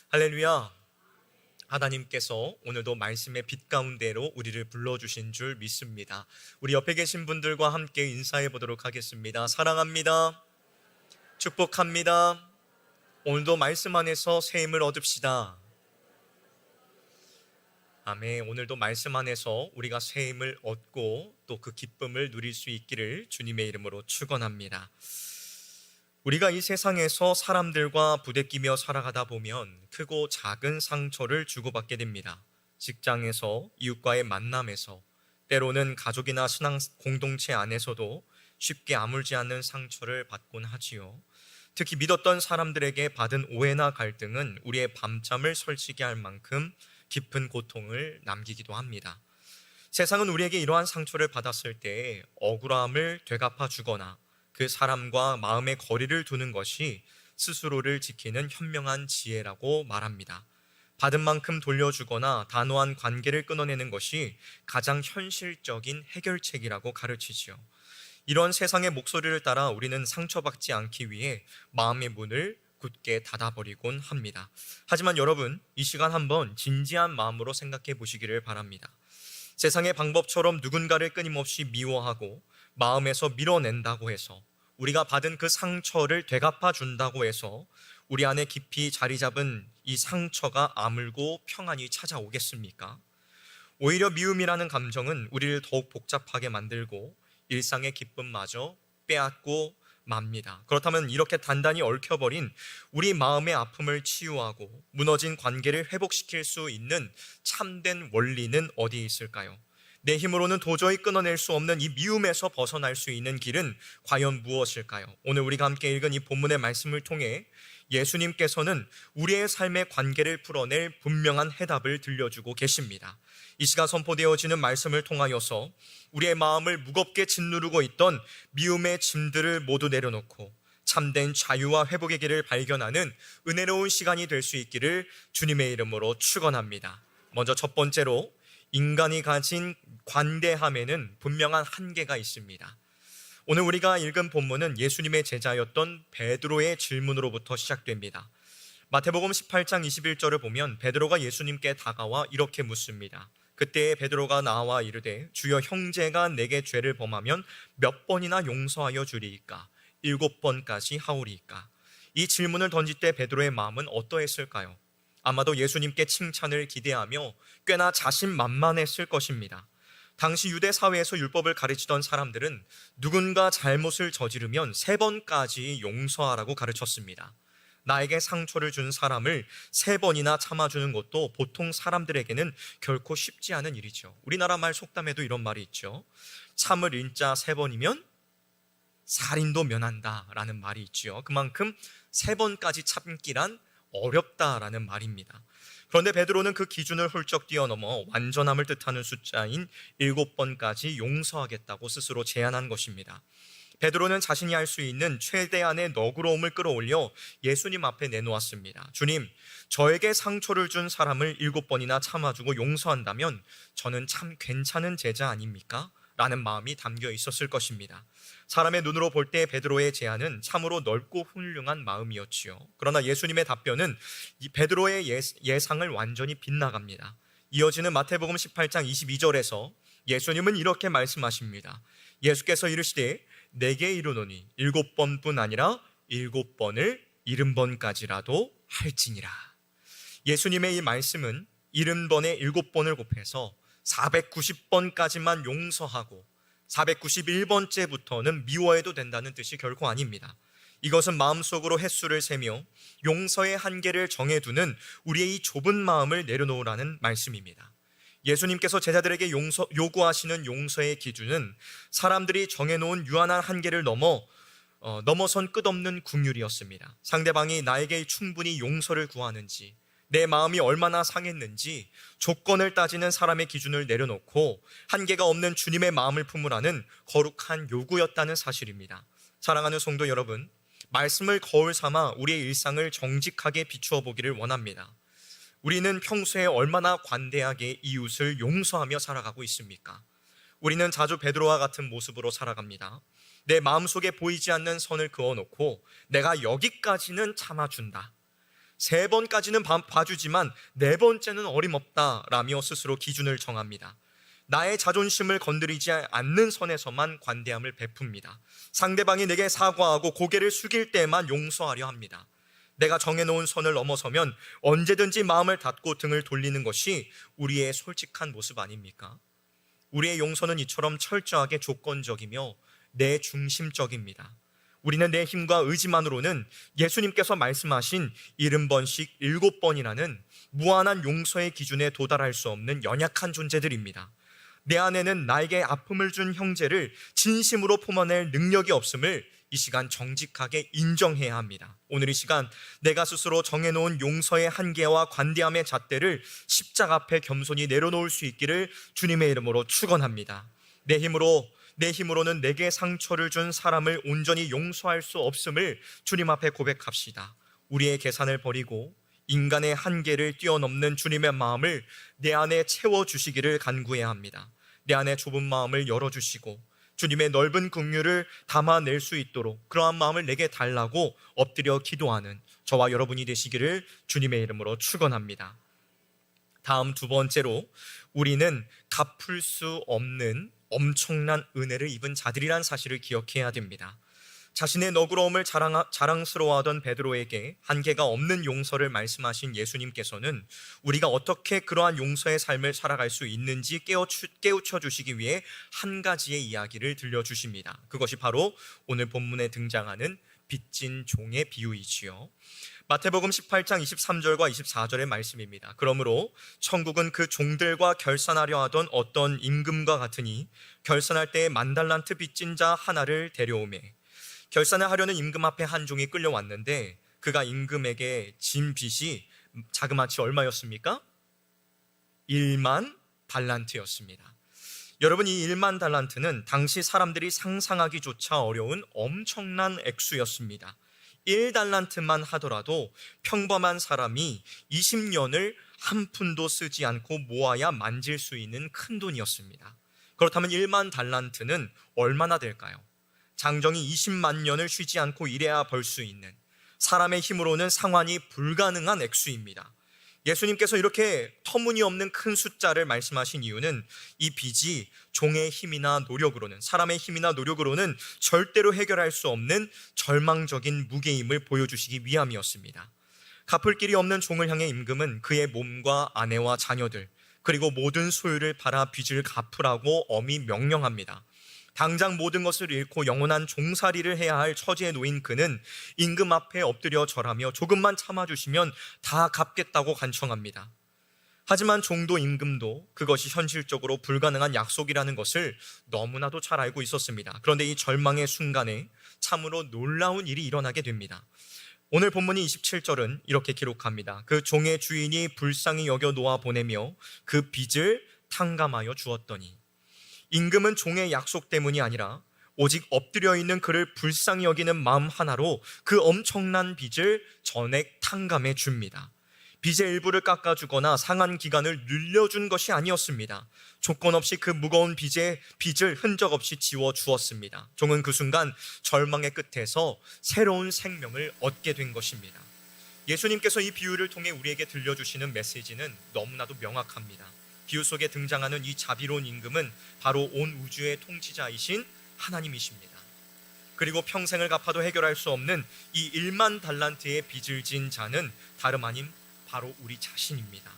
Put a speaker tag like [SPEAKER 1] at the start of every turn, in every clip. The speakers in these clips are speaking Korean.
[SPEAKER 1] 할렐루야. 하나님께서 오늘도 말씀의 빛 가운데로 우리를 불러주신 줄 믿습니다. 우리 옆에 계신 분들과 함께 인사해 보도록 하겠습니다. 사랑합니다. 축복합니다. 오늘도 말씀 안에서 새 힘을 얻읍시다. 아멘. 오늘도 말씀 안에서 우리가 새 힘을 얻고 또 그 기쁨을 누릴 수 있기를 주님의 이름으로 축원합니다. 우리가 이 세상에서 사람들과 부대끼며 살아가다 보면 크고 작은 상처를 주고받게 됩니다. 직장에서, 이웃과의 만남에서, 때로는 가족이나 신앙 공동체 안에서도 쉽게 아물지 않는 상처를 받곤 하지요. 특히 믿었던 사람들에게 받은 오해나 갈등은 우리의 밤잠을 설치게 할 만큼 깊은 고통을 남기기도 합니다. 세상은 우리에게 이러한 상처를 받았을 때 억울함을 되갚아 주거나 그 사람과 마음의 거리를 두는 것이 스스로를 지키는 현명한 지혜라고 말합니다. 받은 만큼 돌려주거나 단호한 관계를 끊어내는 것이 가장 현실적인 해결책이라고 가르치지요. 이런 세상의 목소리를 따라 우리는 상처받지 않기 위해 마음의 문을 굳게 닫아버리곤 합니다. 하지만 여러분, 이 시간 한번 진지한 마음으로 생각해 보시기를 바랍니다. 세상의 방법처럼 누군가를 끊임없이 미워하고 마음에서 밀어낸다고 해서, 우리가 받은 그 상처를 되갚아 준다고 해서 우리 안에 깊이 자리 잡은 이 상처가 아물고 평안이 찾아오겠습니까? 오히려 미움이라는 감정은 우리를 더욱 복잡하게 만들고 일상의 기쁨마저 빼앗고 맙니다. 그렇다면 이렇게 단단히 얽혀버린 우리 마음의 아픔을 치유하고 무너진 관계를 회복시킬 수 있는 참된 원리는 어디에 있을까요? 내 힘으로는 도저히 끊어낼 수 없는 이 미움에서 벗어날 수 있는 길은 과연 무엇일까요? 오늘 우리가 함께 읽은 이 본문의 말씀을 통해 예수님께서는 우리의 삶의 관계를 풀어낼 분명한 해답을 들려주고 계십니다. 이 시간 선포되어지는 말씀을 통하여서 우리의 마음을 무겁게 짓누르고 있던 미움의 짐들을 모두 내려놓고 참된 자유와 회복의 길을 발견하는 은혜로운 시간이 될 수 있기를 주님의 이름으로 축원합니다. 먼저 첫 번째로, 인간이 가진 관대함에는 분명한 한계가 있습니다. 오늘 우리가 읽은 본문은 예수님의 제자였던 베드로의 질문으로부터 시작됩니다. 마태복음 18장 21절을 보면 베드로가 예수님께 다가와 이렇게 묻습니다. 그때 베드로가 나와 이르되 주여, 형제가 내게 죄를 범하면 몇 번이나 용서하여 주리이까? 7번까지 하오리이까? 이 질문을 던질 때 베드로의 마음은 어떠했을까요? 아마도 예수님께 칭찬을 기대하며 꽤나 자신만만했을 것입니다. 당시 유대 사회에서 율법을 가르치던 사람들은 누군가 잘못을 저지르면 3번까지 용서하라고 가르쳤습니다. 나에게 상처를 준 사람을 3번이나 참아주는 것도 보통 사람들에게는 결코 쉽지 않은 일이죠. 우리나라 말 속담에도 이런 말이 있죠. 참을 인자 3번이면 살인도 면한다 라는 말이 있죠. 그만큼 3번까지 참기란 어렵다라는 말입니다. 그런데 베드로는 그 기준을 훌쩍 뛰어넘어 완전함을 뜻하는 숫자인 7번까지 용서하겠다고 스스로 제안한 것입니다. 베드로는 자신이 할 수 있는 최대한의 너그러움을 끌어올려 예수님 앞에 내놓았습니다. 주님, 저에게 상처를 준 사람을 7번이나 참아주고 용서한다면 저는 참 괜찮은 제자 아닙니까? 라는 마음이 담겨 있었을 것입니다. 사람의 눈으로 볼 때 베드로의 제안은 참으로 넓고 훌륭한 마음이었지요. 그러나 예수님의 답변은 이 베드로의 예상을 완전히 빗나갑니다. 이어지는 마태복음 18장 22절에서 예수님은 이렇게 말씀하십니다. 예수께서 이르시되 내게 이르노니 7번뿐 아니라 7번을 70번까지라도 할지니라. 예수님의 이 말씀은 70번에 7번을 곱해서 490번까지만 용서하고 491번째부터는 미워해도 된다는 뜻이 결코 아닙니다. 이것은 마음속으로 횟수를 세며 용서의 한계를 정해두는 우리의 이 좁은 마음을 내려놓으라는 말씀입니다. 예수님께서 제자들에게 요구하시는 용서의 기준은 사람들이 정해놓은 유한한 한계를 넘어선 끝없는 긍휼이었습니다. 상대방이 나에게 충분히 용서를 구하는지, 내 마음이 얼마나 상했는지 조건을 따지는 사람의 기준을 내려놓고 한계가 없는 주님의 마음을 품으라는 거룩한 요구였다는 사실입니다. 사랑하는 성도 여러분, 말씀을 거울 삼아 우리의 일상을 정직하게 비추어 보기를 원합니다. 우리는 평소에 얼마나 관대하게 이웃을 용서하며 살아가고 있습니까? 우리는 자주 베드로와 같은 모습으로 살아갑니다. 내 마음속에 보이지 않는 선을 그어놓고 내가 여기까지는 참아준다, 3번까지는 봐주지만 4번째는 어림없다라며 스스로 기준을 정합니다. 나의 자존심을 건드리지 않는 선에서만 관대함을 베풉니다. 상대방이 내게 사과하고 고개를 숙일 때만 용서하려 합니다. 내가 정해놓은 선을 넘어서면 언제든지 마음을 닫고 등을 돌리는 것이 우리의 솔직한 모습 아닙니까? 우리의 용서는 이처럼 철저하게 조건적이며 내 중심적입니다. 우리는 내 힘과 의지만으로는 예수님께서 말씀하신 70번씩 7번이라는 무한한 용서의 기준에 도달할 수 없는 연약한 존재들입니다. 내 안에는 나에게 아픔을 준 형제를 진심으로 품어낼 능력이 없음을 이 시간 정직하게 인정해야 합니다. 오늘 이 시간 내가 스스로 정해놓은 용서의 한계와 관대함의 잣대를 십자가 앞에 겸손히 내려놓을 수 있기를 주님의 이름으로 축원합니다. 내 힘으로는 내게 상처를 준 사람을 온전히 용서할 수 없음을 주님 앞에 고백합시다. 우리의 계산을 버리고 인간의 한계를 뛰어넘는 주님의 마음을 내 안에 채워주시기를 간구해야 합니다. 내 안에 좁은 마음을 열어주시고 주님의 넓은 긍휼을 담아낼 수 있도록 그러한 마음을 내게 달라고 엎드려 기도하는 저와 여러분이 되시기를 주님의 이름으로 축원합니다. 다음 2번째로 우리는 갚을 수 없는 엄청난 은혜를 입은 자들이란 사실을 기억해야 됩니다. 자신의 너그러움을 자랑스러워하던 베드로에게 한계가 없는 용서를 말씀하신 예수님께서는 우리가 어떻게 그러한 용서의 삶을 살아갈 수 있는지 깨우쳐 주시기 위해 한 가지의 이야기를 들려주십니다. 그것이 바로 오늘 본문에 등장하는 빚진 종의 비유이지요. 마태복음 18장 23절과 24절의 말씀입니다. 그러므로 천국은 그 종들과 결산하려 하던 어떤 임금과 같으니 결산할 때에 10,000달란트 빚진 자 하나를 데려오매 결산을 하려는 임금 앞에 한 종이 끌려왔는데 그가 임금에게 진 빚이 자그마치 얼마였습니까? 10,000달란트였습니다. 여러분, 이 10,000달란트는 당시 사람들이 상상하기조차 어려운 엄청난 액수였습니다. 1달란트만 하더라도 평범한 사람이 20년을 한 푼도 쓰지 않고 모아야 만질 수 있는 큰 돈이었습니다. 그렇다면 10,000달란트는 얼마나 될까요? 장정이 20만 년을 쉬지 않고 일해야 벌 수 있는, 사람의 힘으로는 상환이 불가능한 액수입니다. 예수님께서 이렇게 터무니없는 큰 숫자를 말씀하신 이유는 이 빚이 종의 힘이나 노력으로는, 사람의 힘이나 노력으로는 절대로 해결할 수 없는 절망적인 무게임을 보여주시기 위함이었습니다. 갚을 길이 없는 종을 향해 임금은 그의 몸과 아내와 자녀들 그리고 모든 소유를 팔아 빚을 갚으라고 엄히 명령합니다. 당장 모든 것을 잃고 영원한 종살이를 해야 할 처지에 놓인 그는 임금 앞에 엎드려 절하며 조금만 참아주시면 다 갚겠다고 간청합니다. 하지만 종도 임금도 그것이 현실적으로 불가능한 약속이라는 것을 너무나도 잘 알고 있었습니다. 그런데 이 절망의 순간에 참으로 놀라운 일이 일어나게 됩니다. 오늘 본문이 27절은 이렇게 기록합니다. 그 종의 주인이 불쌍히 여겨 놓아 보내며 그 빚을 탕감하여 주었더니, 임금은 종의 약속 때문이 아니라 오직 엎드려 있는 그를 불쌍히 여기는 마음 하나로 그 엄청난 빚을 전액 탕감해 줍니다. 빚의 일부를 깎아주거나 상한 기간을 늘려준 것이 아니었습니다. 조건 없이 그 무거운 빚을 흔적 없이 지워주었습니다. 종은 그 순간 절망의 끝에서 새로운 생명을 얻게 된 것입니다. 예수님께서 이 비유를 통해 우리에게 들려주시는 메시지는 너무나도 명확합니다. 비유 속에 등장하는 이 자비로운 임금은 바로 온 우주의 통치자이신 하나님이십니다. 그리고 평생을 갚아도 해결할 수 없는 이 10,000달란트의 빚을 진 자는 다름 아닌 바로 우리 자신입니다.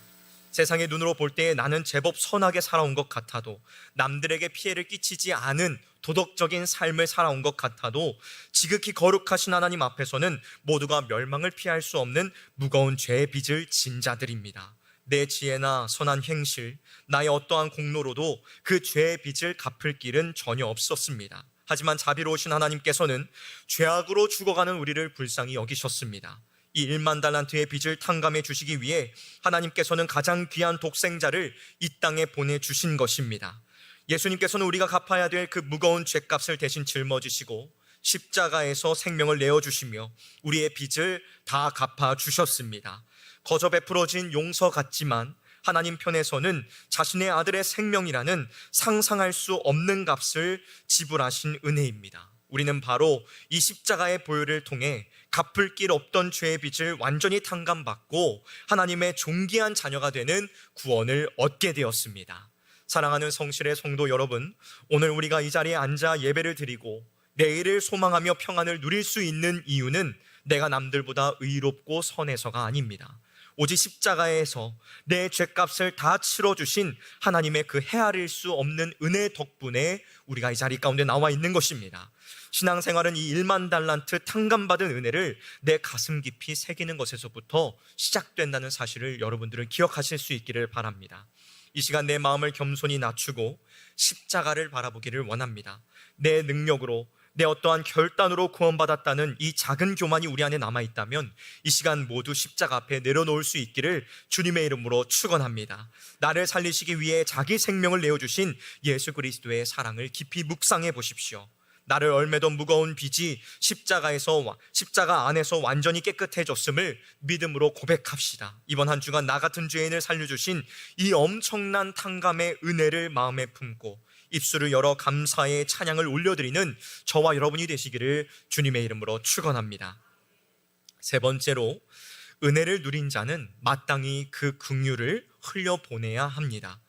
[SPEAKER 1] 세상의 눈으로 볼 때에 나는 제법 선하게 살아온 것 같아도, 남들에게 피해를 끼치지 않은 도덕적인 삶을 살아온 것 같아도 지극히 거룩하신 하나님 앞에서는 모두가 멸망을 피할 수 없는 무거운 죄의 빚을 진 자들입니다. 내 지혜나 선한 행실, 나의 어떠한 공로로도 그 죄의 빚을 갚을 길은 전혀 없었습니다. 하지만 자비로우신 하나님께서는 죄악으로 죽어가는 우리를 불쌍히 여기셨습니다. 이 10,000달란트의 빚을 탕감해 주시기 위해 하나님께서는 가장 귀한 독생자를 이 땅에 보내주신 것입니다. 예수님께서는 우리가 갚아야 될 그 무거운 죄값을 대신 짊어지시고 십자가에서 생명을 내어주시며 우리의 빚을 다 갚아주셨습니다. 거저 베풀어진 용서 같지만 하나님 편에서는 자신의 아들의 생명이라는 상상할 수 없는 값을 지불하신 은혜입니다. 우리는 바로 이 십자가의 보혈을 통해 갚을 길 없던 죄의 빚을 완전히 탕감받고 하나님의 존귀한 자녀가 되는 구원을 얻게 되었습니다. 사랑하는 성실의 성도 여러분, 오늘 우리가 이 자리에 앉아 예배를 드리고 내일을 소망하며 평안을 누릴 수 있는 이유는 내가 남들보다 의롭고 선해서가 아닙니다. 오직 십자가에서 내 죄값을 다 치러주신 하나님의 그 헤아릴 수 없는 은혜 덕분에 우리가 이 자리 가운데 나와 있는 것입니다. 신앙생활은 이 1만 달란트 탕감받은 은혜를 내 가슴 깊이 새기는 것에서부터 시작된다는 사실을 여러분들은 기억하실 수 있기를 바랍니다. 이 시간 내 마음을 겸손히 낮추고 십자가를 바라보기를 원합니다. 내 능력으로, 내 어떠한 결단으로 구원받았다는 이 작은 교만이 우리 안에 남아있다면 이 시간 모두 십자가 앞에 내려놓을 수 있기를 주님의 이름으로 축원합니다. 나를 살리시기 위해 자기 생명을 내어주신 예수 그리스도의 사랑을 깊이 묵상해 보십시오. 나를 얼매던 무거운 빚이 십자가 안에서 완전히 깨끗해졌음을 믿음으로 고백합시다. 이번 한 주간 나 같은 죄인을 살려주신 이 엄청난 탕감의 은혜를 마음에 품고 입술을 열어 감사의 찬양을 올려드리는 저와 여러분이 되시기를 주님의 이름으로 축원합니다. 세 번째로, 은혜를 누린 자는 마땅히 그 긍휼을 흘려보내야 합니다.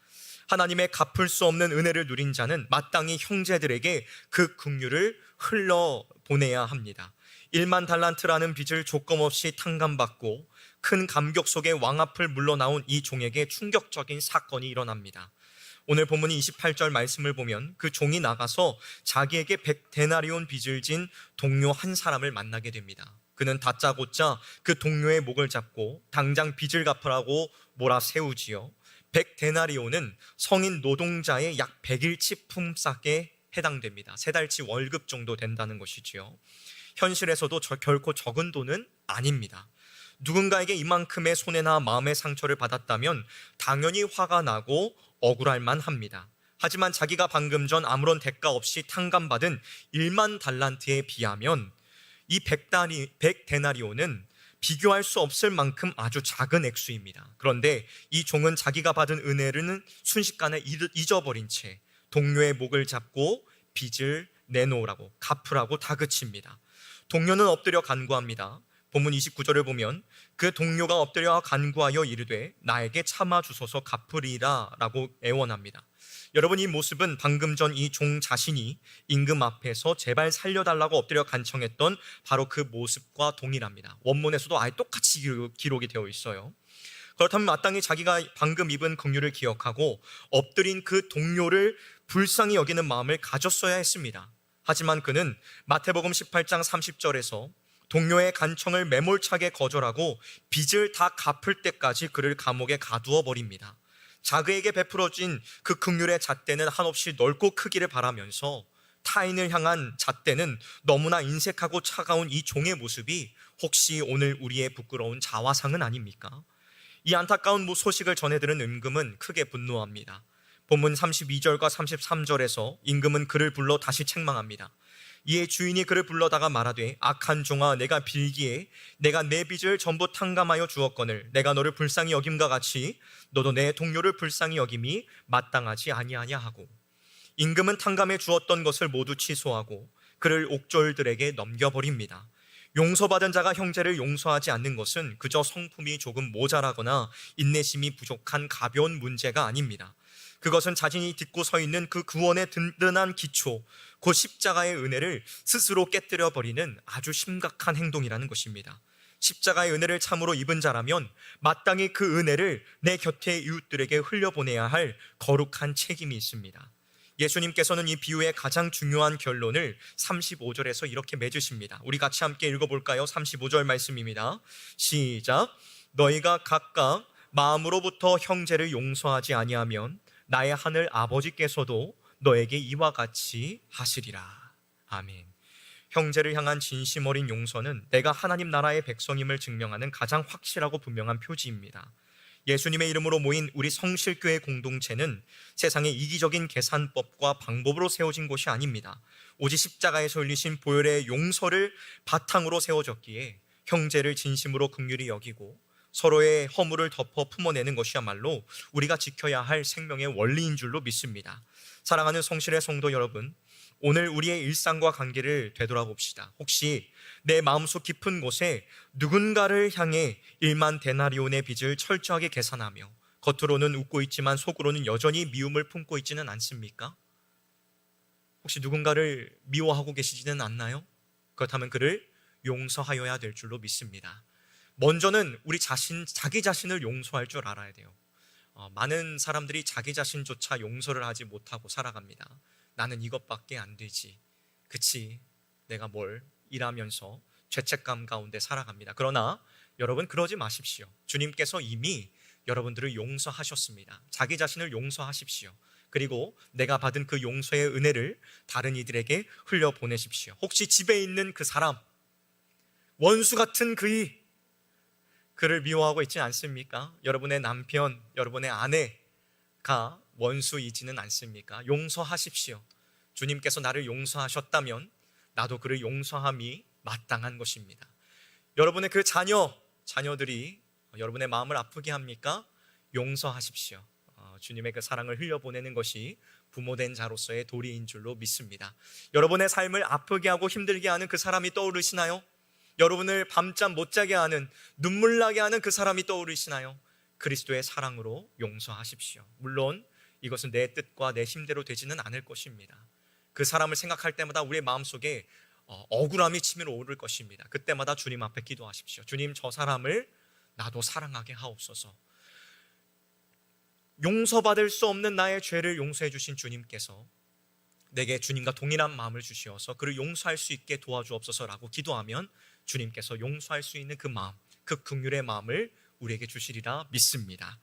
[SPEAKER 1] 하나님의 갚을 수 없는 은혜를 누린 자는 마땅히 형제들에게 그 긍휼을 흘려보내야 합니다. 1만 달란트라는 빚을 조건 없이 탕감받고 큰 감격 속에 왕 앞을 물러나온 이 종에게 충격적인 사건이 일어납니다. 오늘 본문이 28절 말씀을 보면 그 종이 나가서 자기에게 100데나리온 빚을 진 동료 한 사람을 만나게 됩니다. 그는 다짜고짜 그 동료의 목을 잡고 당장 빚을 갚으라고 몰아세우지요. 100데나리온은 성인 노동자의 약 100일치 품삯에 해당됩니다. 3달치 월급 정도 된다는 것이지요. 현실에서도 결코 적은 돈은 아닙니다. 누군가에게 이만큼의 손해나 마음의 상처를 받았다면 당연히 화가 나고 억울할 만합니다. 하지만 자기가 방금 전 아무런 대가 없이 탕감받은 1만 달란트에 비하면 이 100데나리온은 비교할 수 없을 만큼 아주 작은 액수입니다. 그런데 이 종은 자기가 받은 은혜를 순식간에 잊어버린 채 동료의 목을 잡고 빚을 내놓으라고, 갚으라고 다그칩니다. 동료는 엎드려 간구합니다. 본문 29절을 보면 그 동료가 엎드려 간구하여 이르되 나에게 참아주소서 갚으리라 라고 애원합니다. 여러분, 이 모습은 방금 전 이 종 자신이 임금 앞에서 제발 살려달라고 엎드려 간청했던 바로 그 모습과 동일합니다. 원문에서도 아예 똑같이 기록이 되어 있어요. 그렇다면 마땅히 자기가 방금 입은 긍휼을 기억하고 엎드린 그 동료를 불쌍히 여기는 마음을 가졌어야 했습니다. 하지만 그는 마태복음 18장 30절에서 동료의 간청을 매몰차게 거절하고 빚을 다 갚을 때까지 그를 감옥에 가두어 버립니다. 자그에게 베풀어진 그 긍휼의 잣대는 한없이 넓고 크기를 바라면서 타인을 향한 잣대는 너무나 인색하고 차가운 이 종의 모습이 혹시 오늘 우리의 부끄러운 자화상은 아닙니까? 이 안타까운 소식을 전해들은 임금은 크게 분노합니다. 본문 32절과 33절에서 임금은 그를 불러 다시 책망합니다. 이에 주인이 그를 불러다가 말하되 악한 종아, 내가 빌기에 내가 내 빚을 전부 탕감하여 주었거늘 내가 너를 불쌍히 여김과 같이 너도 내 동료를 불쌍히 여김이 마땅하지 아니하냐 하고, 임금은 탕감해 주었던 것을 모두 취소하고 그를 옥졸들에게 넘겨버립니다. 용서받은 자가 형제를 용서하지 않는 것은 그저 성품이 조금 모자라거나 인내심이 부족한 가벼운 문제가 아닙니다. 그것은 자신이 딛고 서 있는 그 구원의 든든한 기초, 그 십자가의 은혜를 스스로 깨뜨려 버리는 아주 심각한 행동이라는 것입니다. 십자가의 은혜를 참으로 입은 자라면 마땅히 그 은혜를 내 곁의 이웃들에게 흘려보내야 할 거룩한 책임이 있습니다. 예수님께서는 이 비유의 가장 중요한 결론을 35절에서 이렇게 맺으십니다. 우리 같이 함께 읽어볼까요? 35절 말씀입니다. 시작. 너희가 각각 마음으로부터 형제를 용서하지 아니하면 나의 하늘 아버지께서도 너에게 이와 같이 하시리라. 아멘. 형제를 향한 진심 어린 용서는 내가 하나님 나라의 백성임을 증명하는 가장 확실하고 분명한 표지입니다. 예수님의 이름으로 모인 우리 성실교회 공동체는 세상의 이기적인 계산법과 방법으로 세워진 곳이 아닙니다. 오직 십자가에서 흘리신 보혈의 용서를 바탕으로 세워졌기에 형제를 진심으로 긍휼히 여기고 서로의 허물을 덮어 품어내는 것이야말로 우리가 지켜야 할 생명의 원리인 줄로 믿습니다. 사랑하는 성실의 성도 여러분, 오늘 우리의 일상과 관계를 되돌아봅시다. 혹시 내 마음속 깊은 곳에 누군가를 향해 1만 데나리온의 빚을 철저하게 계산하며 겉으로는 웃고 있지만 속으로는 여전히 미움을 품고 있지는 않습니까? 혹시 누군가를 미워하고 계시지는 않나요? 그렇다면 그를 용서하여야 될 줄로 믿습니다. 먼저는 우리 자기 자신을 용서할 줄 알아야 돼요. 많은 사람들이 자기 자신조차 용서를 하지 못하고 살아갑니다. 나는 이것밖에 안 되지. 그치, 내가 뭘 이라면서 죄책감 가운데 살아갑니다. 그러나 여러분 그러지 마십시오. 주님께서 이미 여러분들을 용서하셨습니다. 자기 자신을 용서하십시오. 그리고 내가 받은 그 용서의 은혜를 다른 이들에게 흘려보내십시오. 혹시 집에 있는 그 사람, 원수 같은 그를 미워하고 있지 않습니까? 여러분의 남편, 여러분의 아내가 원수이지는 않습니까? 용서하십시오. 주님께서 나를 용서하셨다면 나도 그를 용서함이 마땅한 것입니다. 여러분의 그 자녀들이 여러분의 마음을 아프게 합니까? 용서하십시오. 주님의 그 사랑을 흘려보내는 것이 부모된 자로서의 도리인 줄로 믿습니다. 여러분의 삶을 아프게 하고 힘들게 하는 그 사람이 떠오르시나요? 여러분을 밤잠 못 자게 하는, 눈물 나게 하는 그 사람이 떠오르시나요? 그리스도의 사랑으로 용서하십시오. 물론 이것은 내 뜻과 내 힘대로 되지는 않을 것입니다. 그 사람을 생각할 때마다 우리의 마음속에 억울함이 치밀어 오를 것입니다. 그때마다 주님 앞에 기도하십시오. 주님, 저 사람을 나도 사랑하게 하옵소서. 용서받을 수 없는 나의 죄를 용서해 주신 주님께서 내게 주님과 동일한 마음을 주시어서 그를 용서할 수 있게 도와주옵소서라고 기도하면 주님께서 용서할 수 있는 그 마음, 그 긍휼의 마음을 우리에게 주시리라 믿습니다.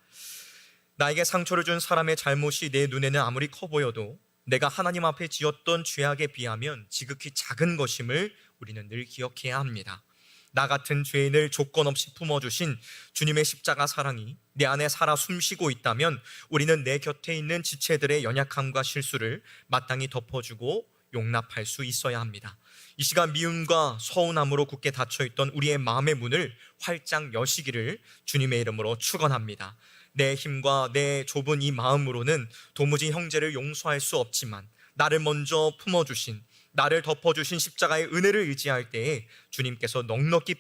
[SPEAKER 1] 나에게 상처를 준 사람의 잘못이 내 눈에는 아무리 커 보여도 내가 하나님 앞에 지었던 죄악에 비하면 지극히 작은 것임을 우리는 늘 기억해야 합니다. 나 같은 죄인을 조건 없이 품어주신 주님의 십자가 사랑이 내 안에 살아 숨쉬고 있다면 우리는 내 곁에 있는 지체들의 연약함과 실수를 마땅히 덮어주고 용납할 수 있어야 합니다. 이 시간 미움과 서운함으로 굳게 닫혀있던 우리의 마음의 문을 활짝 여시기를 주님의 이름으로 축원합니다. 내 힘과 내 좁은 이 마음으로는 도무지 형제를 용서할 수 없지만 나를 먼저 품어주신, 나를 덮어주신 십자가의 은혜를 의지할 때에 주님께서 넉넉히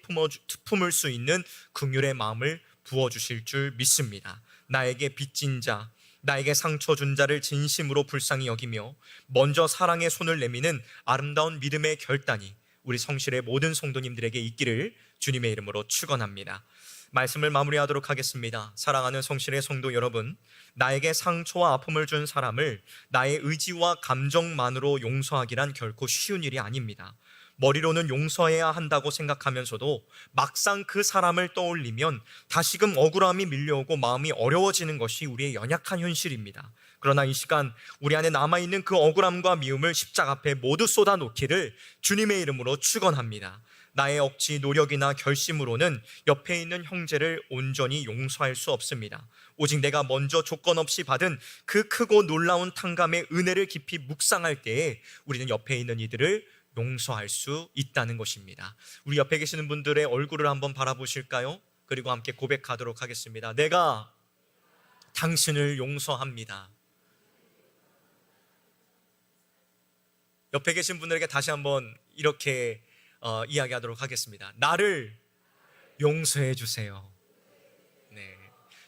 [SPEAKER 1] 품을 수 있는 긍휼의 마음을 부어주실 줄 믿습니다. 나에게 빚진 자, 나에게 상처 준 자를 진심으로 불쌍히 여기며 먼저 사랑의 손을 내미는 아름다운 믿음의 결단이 우리 성실의 모든 성도님들에게 있기를 주님의 이름으로 축원합니다. 말씀을 마무리하도록 하겠습니다. 사랑하는 성실의 성도 여러분, 나에게 상처와 아픔을 준 사람을 나의 의지와 감정만으로 용서하기란 결코 쉬운 일이 아닙니다. 머리로는 용서해야 한다고 생각하면서도 막상 그 사람을 떠올리면 다시금 억울함이 밀려오고 마음이 어려워지는 것이 우리의 연약한 현실입니다. 그러나 이 시간 우리 안에 남아있는 그 억울함과 미움을 십자가 앞에 모두 쏟아놓기를 주님의 이름으로 축원합니다. 나의 억지, 노력이나 결심으로는 옆에 있는 형제를 온전히 용서할 수 없습니다. 오직 내가 먼저 조건 없이 받은 그 크고 놀라운 탕감의 은혜를 깊이 묵상할 때에 우리는 옆에 있는 이들을 용서할 수 있다는 것입니다. 우리 옆에 계시는 분들의 얼굴을 한번 바라보실까요? 그리고 함께 고백하도록 하겠습니다. 내가 당신을 용서합니다. 옆에 계신 분들에게 다시 한번 이렇게 이야기하도록 하겠습니다. 나를 용서해 주세요. 네,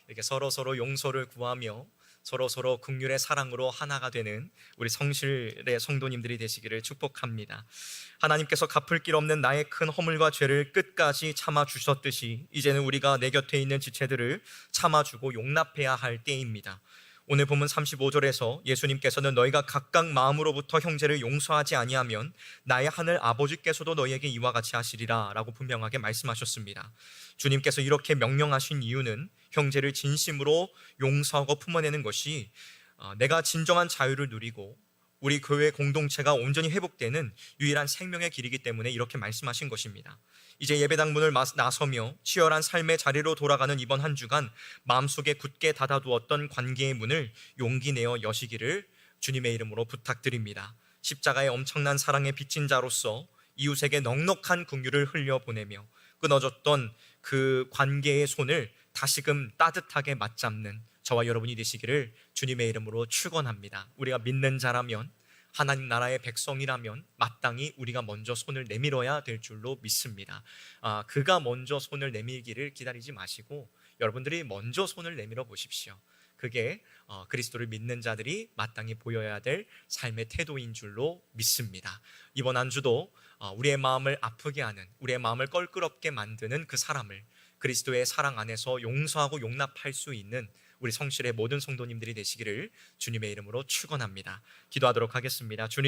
[SPEAKER 1] 이렇게 서로 용서를 구하며 서로 긍휼의 사랑으로 하나가 되는 우리 성실의 성도님들이 되시기를 축복합니다. 하나님께서 갚을 길 없는 나의 큰 허물과 죄를 끝까지 참아주셨듯이 이제는 우리가 내 곁에 있는 지체들을 참아주고 용납해야 할 때입니다. 오늘 본문 35절에서 예수님께서는 너희가 각각 마음으로부터 형제를 용서하지 아니하면 나의 하늘 아버지께서도 너희에게 이와 같이 하시리라 라고 분명하게 말씀하셨습니다. 주님께서 이렇게 명령하신 이유는 형제를 진심으로 용서하고 품어내는 것이 내가 진정한 자유를 누리고 우리 교회 공동체가 온전히 회복되는 유일한 생명의 길이기 때문에 이렇게 말씀하신 것입니다. 이제 예배당 문을 나서며 치열한 삶의 자리로 돌아가는 이번 한 주간 마음속에 굳게 닫아두었던 관계의 문을 용기 내어 여시기를 주님의 이름으로 부탁드립니다. 십자가의 엄청난 사랑에 빚진 자로서 이웃에게 넉넉한 긍휼을 흘려보내며 끊어졌던 그 관계의 손을 다시금 따뜻하게 맞잡는 저와 여러분이 되시기를 주님의 이름으로 축원합니다. 우리가 믿는 자라면 하나님 나라의 백성이라면 마땅히 우리가 먼저 손을 내밀어야 될 줄로 믿습니다. 그가 먼저 손을 내밀기를 기다리지 마시고 여러분들이 먼저 손을 내밀어 보십시오. 그게 그리스도를 믿는 자들이 마땅히 보여야 될 삶의 태도인 줄로 믿습니다. 이번 한 주도 우리의 마음을 아프게 하는, 우리의 마음을 껄끄럽게 만드는 그 사람을 그리스도의 사랑 안에서 용서하고 용납할 수 있는 우리 성실의 모든 성도님들이 되시기를 주님의 이름으로 축원합니다. 기도하도록 하겠습니다. 주님,